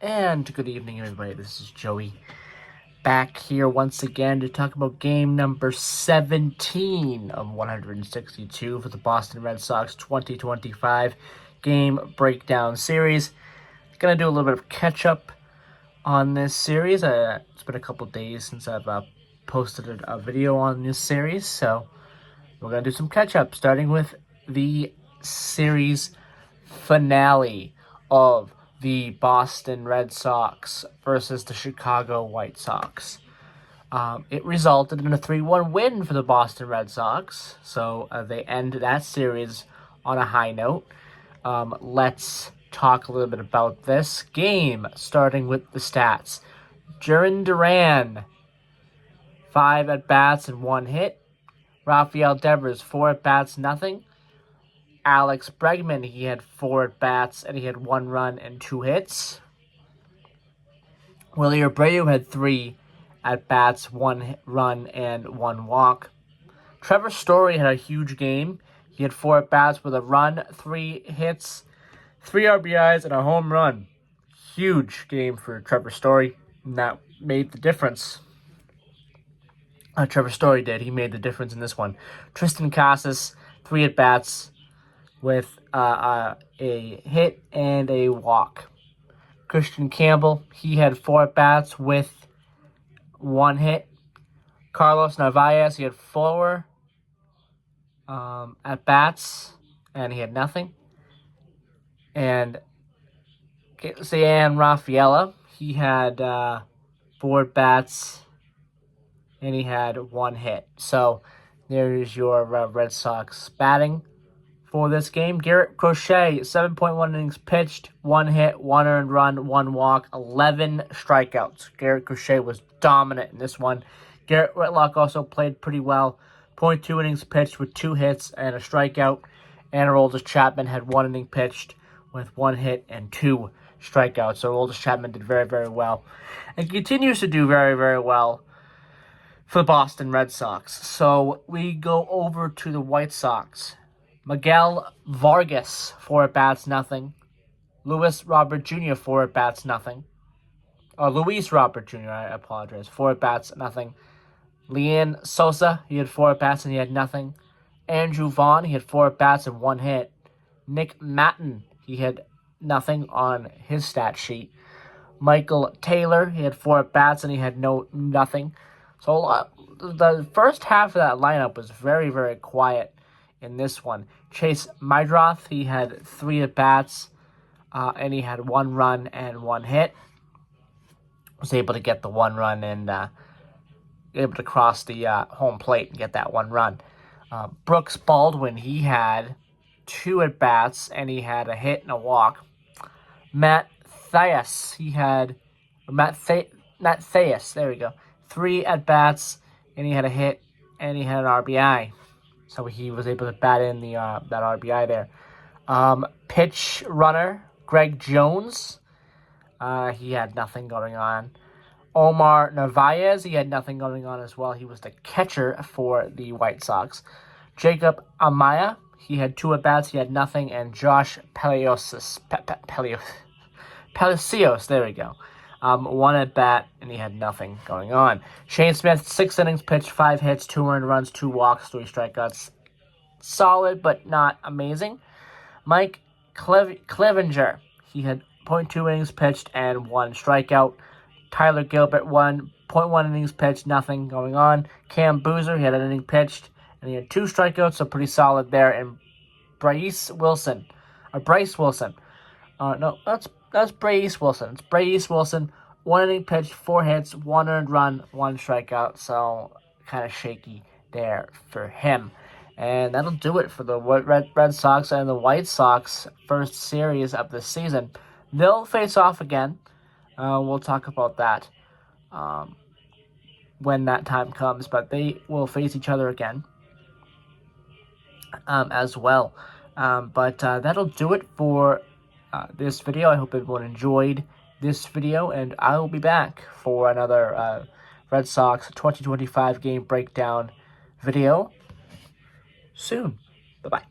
And good evening, everybody. This is Joey back here once again to talk about game number 17 of 162 for the Boston Red Sox 2025 game breakdown series. Gonna do a little bit of catch up on this series. It's been a couple days since I've posted a video on this series, so we're gonna do some catch up, starting with the series finale of the Boston Red Sox versus the Chicago White Sox. It resulted in a 3-1 win for the Boston Red Sox, so they end that series on a high note. Let's talk a little bit about this game, starting with the stats. Jarren Duran, 5 at-bats and 1 hit. Rafael Devers, 4 at-bats, nothing. Alex Bregman, he had 4 at-bats and he had 1 run and 2 hits. Willie Abreu had 3 at-bats, 1 run and 1 walk. Trevor Story had a huge game. He had 4 at-bats with a run, 3 hits, 3 RBIs, and a home run. Huge game for Trevor Story, and that made the difference. Trevor Story did. He made the difference in this one. Triston Casas, 3 at-bats, with a hit and a walk. Christian Campbell, he had 4 at-bats with 1 hit. Carlos Narvaez, he had 4 at-bats and he had nothing. And Ciean Rafaela, he had 4 at-bats and he had 1 hit. So there's your Red Sox batting for this game. Garrett Crochet, 7.1 innings pitched, 1 hit, 1 earned run, 1 walk, 11 strikeouts. Garrett Crochet was dominant in this one. Garrett Whitlock also played pretty well. 0.2 innings pitched with 2 hits and a strikeout. And Aroldis Chapman had 1 inning pitched with 1 hit and 2 strikeouts. So Aroldis Chapman did very, very well. And continues to do very, very well for the Boston Red Sox. So we go over to the White Sox. Miguel Vargas, 4 at-bats, nothing. Luis Robert Jr., 4 at-bats, nothing. Luis Robert Jr., I apologize. 4 at-bats, nothing. Lian Sosa, he had 4 at-bats and he had nothing. Andrew Vaughn, he had 4 at-bats and 1 hit. Nick Maton, he had nothing on his stat sheet. Michael Taylor, he had 4 at-bats and he had nothing. So the first half of that lineup was very, very quiet in this one. Chase Meidroth, he had 3 at-bats, and he had 1 run and 1 hit. Was able to get the 1 run and able to cross the home plate and get that 1 run. Brooks Baldwin, he had 2 at-bats, and he had a hit and a walk. Matt Thaiss, there we go. 3 at-bats, and he had a hit, and he had an RBI. So he was able to bat in that RBI there. Pitch runner, Greg Jones. He had nothing going on. Omar Narvaez, he had nothing going on as well. He was the catcher for the White Sox. Jacob Amaya, he had 2 at-bats. He had nothing. And Josh Palacios, there we go. 1 at-bat, and he had nothing going on. Shane Smith, 6 innings pitched, 5 hits, 2 earned runs, 2 walks, 3 strikeouts. Solid, but not amazing. Mike Clevenger, he had 0.2 innings pitched and 1 strikeout. Tyler Gilbert, 1.1 innings pitched, nothing going on. Cam Boozer, he had an inning pitched, and he had 2 strikeouts, so pretty solid there. And Bryce Wilson. That's Bryce Wilson. It's Bryce Wilson. 1 inning pitched, 4 hits, 1 earned run, 1 strikeout. So kind of shaky there for him. And that'll do it for the Red Sox and the White Sox first series of the season. They'll face off again. We'll talk about that when that time comes. But they will face each other again as well. But that'll do it for this video. I hope everyone enjoyed this video, and I will be back for another Red Sox 2025 game breakdown video soon. Bye-bye.